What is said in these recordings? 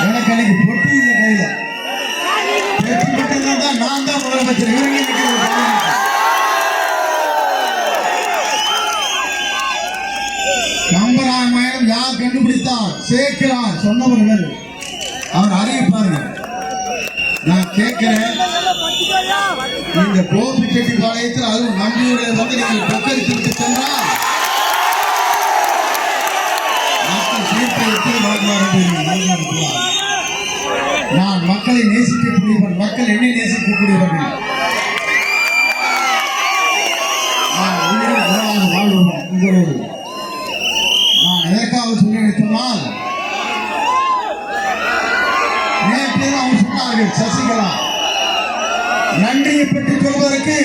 எனக்கு அன்னைக்கு பொட்டி இல்லை கையில வெற்றி பெற்றதான் நான் தான் முதலமைச்சர். கம்பராமாயணம் யார் கண்டுபிடித்தார்? சேர்க்கிறார் சொன்னவர்கள். அவர் அறிவிப்பாருங்க. நான் கேட்கிறேன், இந்த கோபிச்செட்டிப்பாளையத்தில் அதுவும் நம்பியூரை வந்து நீங்கள் பக்கரித்து விட்டு சென்றால் மக்கள் தீர்ப்பை எப்படி வாங்குவார்கள்? நான் மக்களை நேசிக்கக்கூடியவன், மக்கள் என்னை நேசிக்கக்கூடியவர்கள். நான் உயிரின் உறவாக வாழ்வோம் உங்களோடு. நான் எதற்காக சொன்னேன் சொன்னால், நேற்று அவங்க சொன்னார்கள் சசிகலா நன்றியை பற்றி சொல்வதற்கு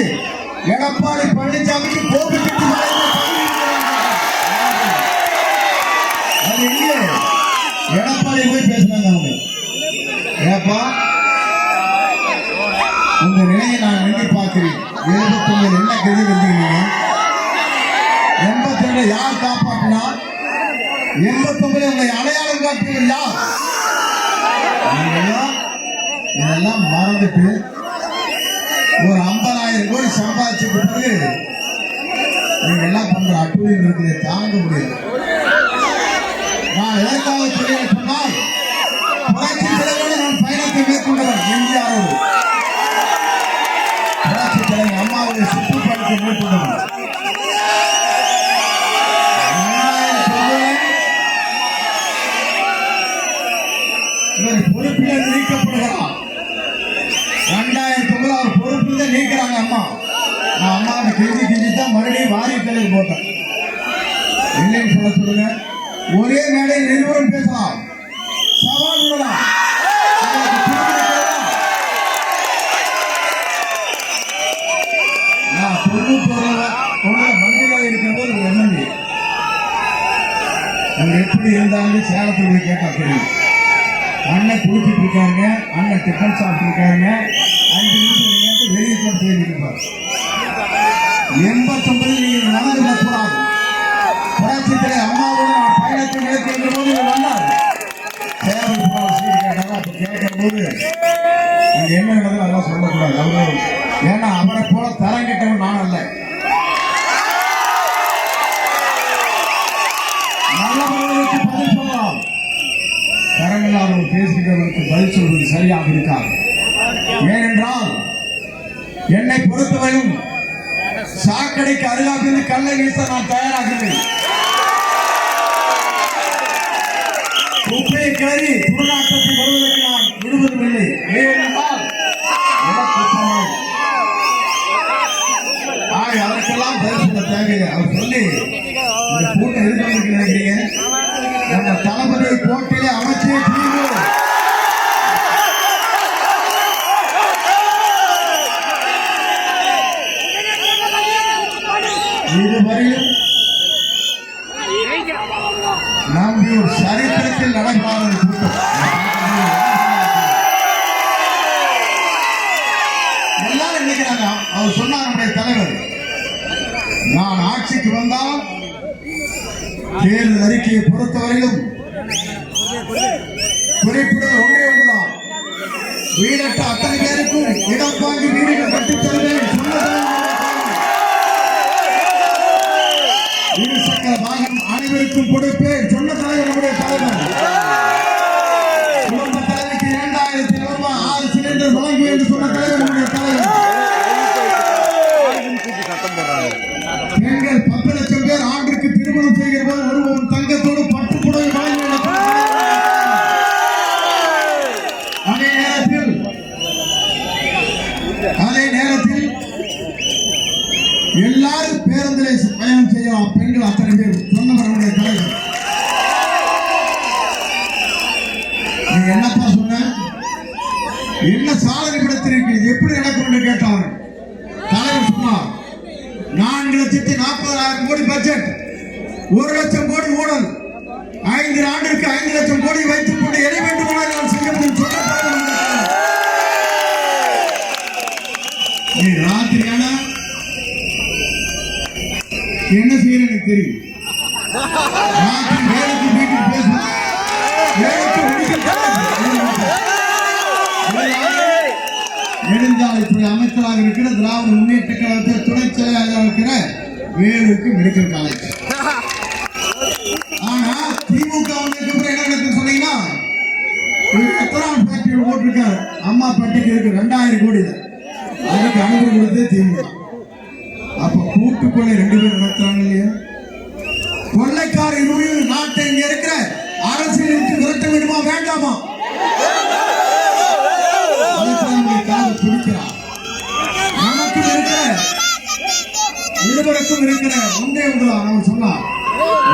எடப்பாடி பழனிசாமிக்கு அது எங்கே எடப்பாடி போய் பேசினாங்க. அவங்க ஏப்பா உங்க நிலையை நான் எண்ணி பார்க்கிறேன். 79 என்ன கெதி வச்சுக்கிறீங்க? 82 யார் காப்பாற்றினா? 89 உங்களை அடையாளம் காட்டுவீர்கள் யார்? இதெல்லாம் மறந்துட்டு ஒரு 50,000 கோடி சம்பாதிச்சுட்டு பிறகு நீங்க எல்லாம் பண்ற அட்டுழியம் இருக்கிறத தாங்க முடியாது. நான் எதற்காக சொல்ல சொன்னால், புரட்சி தலைவரோடு நான் பயணத்தை மேற்கொண்டவன். எம்ஜிஆரோடு புரட்சி தலைவர் அம்மாவுடைய சுற்றுப்பயணத்தை மேற்கொண்டவன். இவர் பொறுப்பில் நீக்கப்படுகிறார். 2009 அவர் பொறுப்பில் நீக்கிறாங்க அம்மா. நான் அம்மாவை கெஞ்சி தான் மறுபடியும் வாரியத்தில் போட்டேன். இல்லைன்னு சொல்ல சொல்லுங்க. ஒரே மேடையில் இருவரும் பேசலாம், சவால் விடலாம். நான் 91 மந்திரியாக இருக்கிற போது ஒரு எம்எல்ஏ அவங்க எப்படி இருந்தாங்க சேலத்தில் போய் கேட்டா தெரியும். அண்ணன் குளிச்சுட்டு இருக்காருங்க, அண்ணன் டிஃபன் சாப்பிட்டு இருக்காருங்க, 5 நிமிஷம் வெளியே கொண்டு போயிருப்பார். 89 நீங்கள் நடந்து வரக்கூடாது. புரட்சித்திலே அம்மாவோடு நான் பயணத்தை மேற்கொள்ளும் போது வந்தார். சேவல் சீட்டு கேட்டாங்க. அப்ப கேட்கும் போது அங்க என்ன நடந்தது அதெல்லாம் சொல்லக்கூடாது. அவரு ஏன்னா அவரை போல தரம் கேட்டவன் நான் அல்ல. நல்லவர்களுக்கு பதில் சொல்லலாம், தரமில்லாதவர் பேசுகிறவர்களுக்கு பதில் சொல்வது சரியாக இருக்காது. ஏனென்றால் என்னை பொறுத்தவரையும் சாக்கடைக்கு அருகாக கல்லை வீச நான் தயாராகவில்லை. குப்பையை கிளறி துர்நாற்றத்தை வருவதற்கு நான் விடுவதில்லை. ஏனென்றால் அதற்கெல்லாம் பதில் சொல்ல தேவையில்லை. அவர் சொல்லி இந்த கூட்டம் இருக்கிறது நினைக்கிறீங்க. நம்ம தளபதியை கோட்டையிலே அமைச்சே தீர்வு. இதுவரையும் நம்பியூர் சரித்திரத்தில் நடக்காத கூட்டம். எல்லாரும் நினைக்கிறாங்க. அவர் சொன்னார் நம்முடைய தலைவர், நான் ஆட்சிக்கு வந்தால் தேர்தல் அறிக்கையை பொறுத்தவரையிலும் குறிப்பிடுவது ஒன்றே ஒன்றுதான், வீடற்ற அத்தனை பேருக்கும் இடம் வாங்கி வீடுகள் கட்டித் தருவேன். இருசக்கர வாகனம் அனைவருக்கும் கொடுப்பேன் சொன்ன தலைவர் நம்முடைய தலைவர். குடும்ப தலைவிக்கு 2000 ரூபாய் 6 சிலிண்டர் வழங்குவேன் என்று சொன்ன தலைவர் நம்முடைய தலைவர். பெண்கள் 10 லட்சம் பேர் ஆண்டுக்கு திருமணம் செய்கிற போது ஒருவன் தங்கத்தோடு பட்டு புடவை வழங்குவேன். அதே நேரத்தில் எல்லாரும் பேருந்திலே பயணம் செய்யலாம். பெண்கள் அத்தனை பேர் சொன்னவர்களுடைய தலைவர். நீ என்னப்பா சொன்ன, என்ன சாதனை படுத்திருக்கு, எப்படி நடக்கும் என்று கேட்டார். தலைவர் சொன்னார், 4,40,000 கோடி பட்ஜெட், 1 லட்சம் கோடி ஊழல், 5 ஆண்டிற்கு 5 லட்சம் கோடி வைத்துக் கொண்டு எதை வேண்டுமானால் நான் செய்ய முடியும் சொன்ன நீ ராத்திரியான என்ன செய்ய எனக்கு தெரியும். ராத்திரி வேலைக்கு வீட்டுக்கு பேச வேலைக்கு அமைச்சராக இருக்கிற திராவிட முன்னேற்ற கழகத்தில் துணை செயலாளராக இருக்கிற வேலுக்கு மெடிக்கல் காலேஜ். ஆனா திமுக வந்ததுக்கு அப்புறம் என்ன நடக்குது சொன்னீங்கன்னா, எத்தனாவது ஃபேக்டரி போட்டிருக்காரு அம்மா பட்டிக்கு இருக்கு 2000 கோடி, அதுக்கு அனுமதி கொடுத்தே திமுக. அப்ப கூட்டுக்கொள்ளை 2 பேர் நடத்துறாங்க இல்லையா? கொள்ளைக்கார நாட்டை இங்க இருக்கிற அரசியலுக்கு விரட்ட வேண்டுமா வேண்டாமா? நமக்கு இருக்கிற இருவருக்கும் இருக்கிற ஒன்றே ஒன்றுதான். நம்ம சொன்னா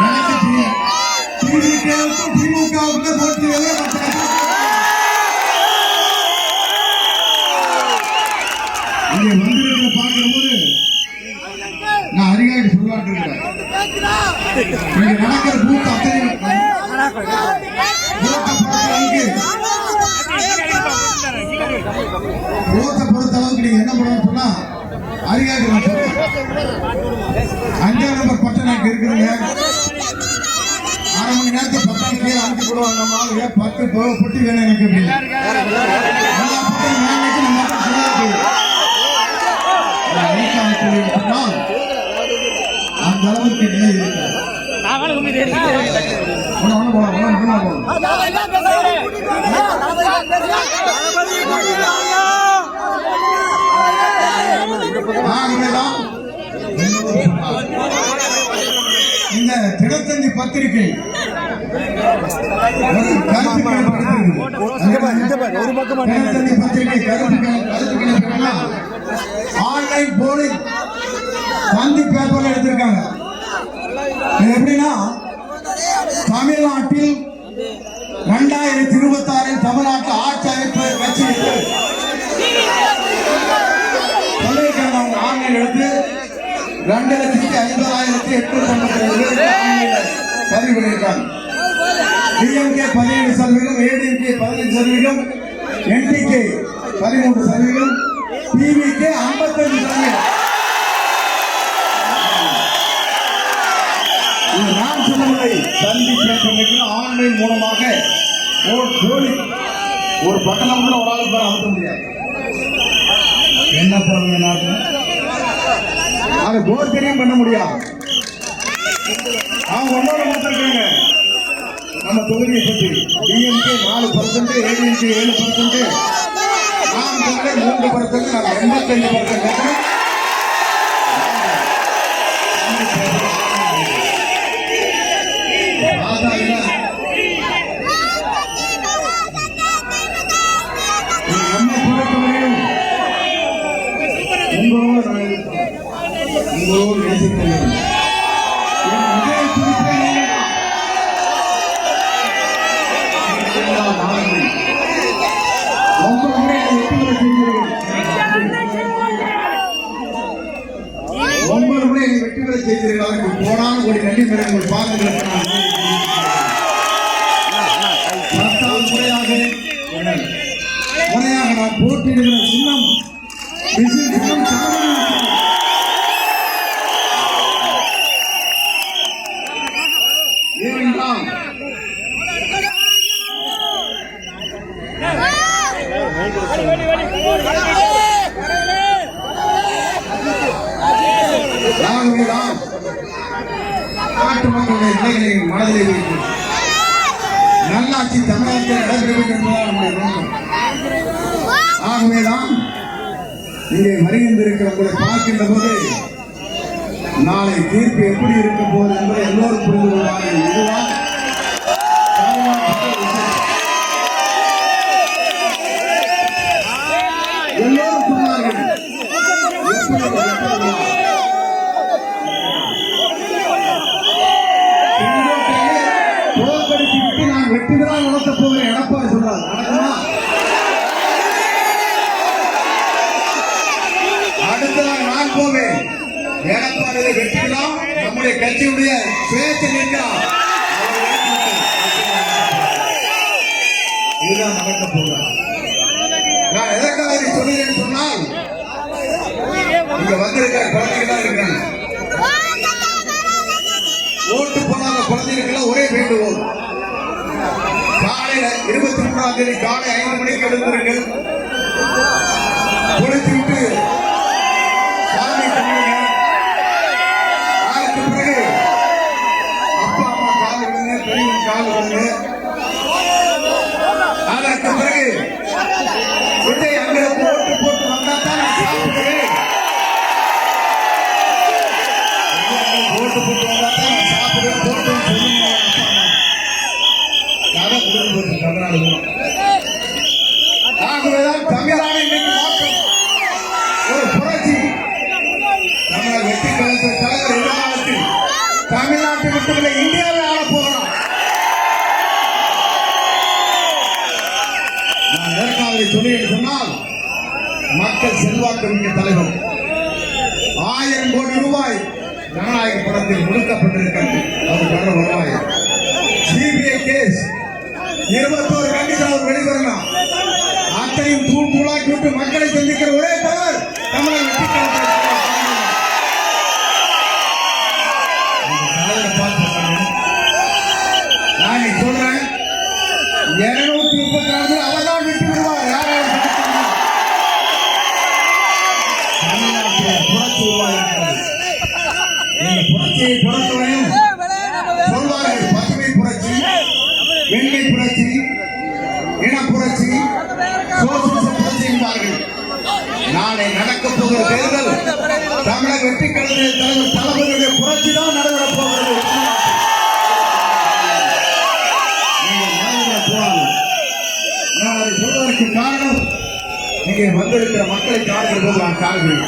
எனக்கு திமுகவுக்கும் திமுகவுக்கும் போட்டி இங்க வந்திருக்கிற பார்க்கிற போது நான் அதிகாரி சொல்லாட்டு இருக்கிறேன். இங்க நடக்கிற பூத்த அத்தனை பொறுத்த அளவுக்கு நீங்க என்ன பண்ணணும் சொன்னா அதிகாரி 5ஆம் நம்பர் பட்டம் எனக்கு இருக்குதுங்க. 1/2 மணி நேரத்துக்கு 10 கீழே அனுப்பி போடுவாங்க. நம்ம ஆளுங்க 10 பொட்டி வேணும் எனக்கு அப்படின்னு அந்த அளவுக்கு நிலை இருக்கு. இந்த தினத்தந்தி பத்திரிகை ஆன்லைன் போலிங் தந்தி பேப்பர்ல எடுத்திருக்காங்க. எப்படின்னா, தமிழ்நாட்டில் 2026 தமிழ்நாட்டில் ஆட்சி அமைப்பு கட்சி ஆன்லைன் எடுத்து 2,50,852 பதிவு பண்ணியிருக்காங்க. DMK 17%, ADMK 15%, NTK 13%, TVK 55%. நான் சொல்லவில்லை, தந்தி பேப்பர் ஆன்லைன் மூலமாக ஒரு பட்டணம் கூட ஒரு ஆளுக்கு அமுத்த முடியாது. என்ன பண்ணுங்க, அது போர்த்தரியும் பண்ண முடியாது. அவங்க ஒன்னோட கொடுத்திருக்காங்க நம்ம தொகுதியை பற்றி. டிஎம்கே 4%, ஏடிஎம்கே 7%, நாம் 3%, 85%. போனாலும் ஒரு நன்றி உங்கள் பாதங்களுக்கு முறையாக நான் போட்டியிடுகிற சின்னம் ஏனென்றால் நாட்டு மக்களுடைய நிலைகளை மனதிலே வைத்து நல்லாட்சி தமிழகத்தில் நடைபெற வேண்டும் என்பதால் நம்முடைய நோக்கம். ஆகவேதான் இங்கே வருகின்றிருக்கிற உங்களை பார்க்கின்ற போது நாளை தீர்ப்பு எப்படி இருக்க போகுது என்பதை எல்லோரும் புரிந்து கொள்வார்கள். இதுதான் எல்லோரும் சொன்னார்கள். தோற்கடித்து நான் வெற்றிதான் நடத்த போகிறேன் எடப்பாடி சொல்றாரு. நடக்குமா? அடுத்ததான் நான் போவேன். எடப்பாடியை வெற்றிதான் நம்முடைய கட்சியுடைய பேச்சு நிற்கிறார். இதுதான் நடக்க போகிறார். நான் எதற்காக இதை சொல்கிறேன் சொன்னால், இங்க வந்திருக்கிற குழந்தைகள் இருக்கிறாங்க. ஓட்டு போடாத குழந்தைகளுக்கு ஒரே வேண்டுகோள், காலையில 23ஆம் தேதி காலை 5 மணிக்கு எழுந்திருங்கள். குளித்துவிட்டு ஆகவேதான் தமிழ்நாடு இன்னைக்கு மாற்றம் ஒரு புரட்சி. தமிழக வெற்றி கழகத்தின் தலைவர் எதிர்காலத்தில் தமிழ்நாட்டை மட்டுமில்லை இந்தியாவை ஆளப் போகிறார். நான் எதற்காக சொன்னேன் சொன்னால், மக்கள் செல்வாக்கு மிக்க தலைவர் 1000 கோடி ரூபாய் ஜனநாயக படத்தில் முழுக்கப்பட்டிருக்கிறது. அதுக்கான வருவாய் சிபிஐ கேஸ் 21 கண்டிஷன் அவர் வெளிவரலாம். அத்தனையும் தூள் தூளாக்கி விட்டு மக்களை சந்திக்கிற ஒரே தலைவர் தமிழக வெற்றி கழகத்தின் தலைவரை பார்த்து சொன்னேன். நான் சொல்றேன் 234 அவர் தான் விட்டு விடுவார். யாராவது தமிழ்நாட்டில் புரட்சி உருவாகிறது. இந்த புரட்சியை பொறுத்தவரையும் சொல்வார்கள் பசுமை புரட்சி, வெண்மை புரட்சி, இன புரட்சி, சோசியலிச புரட்சி என்பார்கள். நாளை நடக்கப் போகிற தேர்தல் தமிழக வெற்றி கழகத்தின் தலைவர் தளபதியுடைய புரட்சி தான் நடைபெறப் போகிறது. நீங்கள் மனதில் கூடாது. நான் அதை சொல்வதற்கு காரணம், இங்கே வந்திருக்கிற மக்களை காண்கிற போது நான் காண்கிறேன்.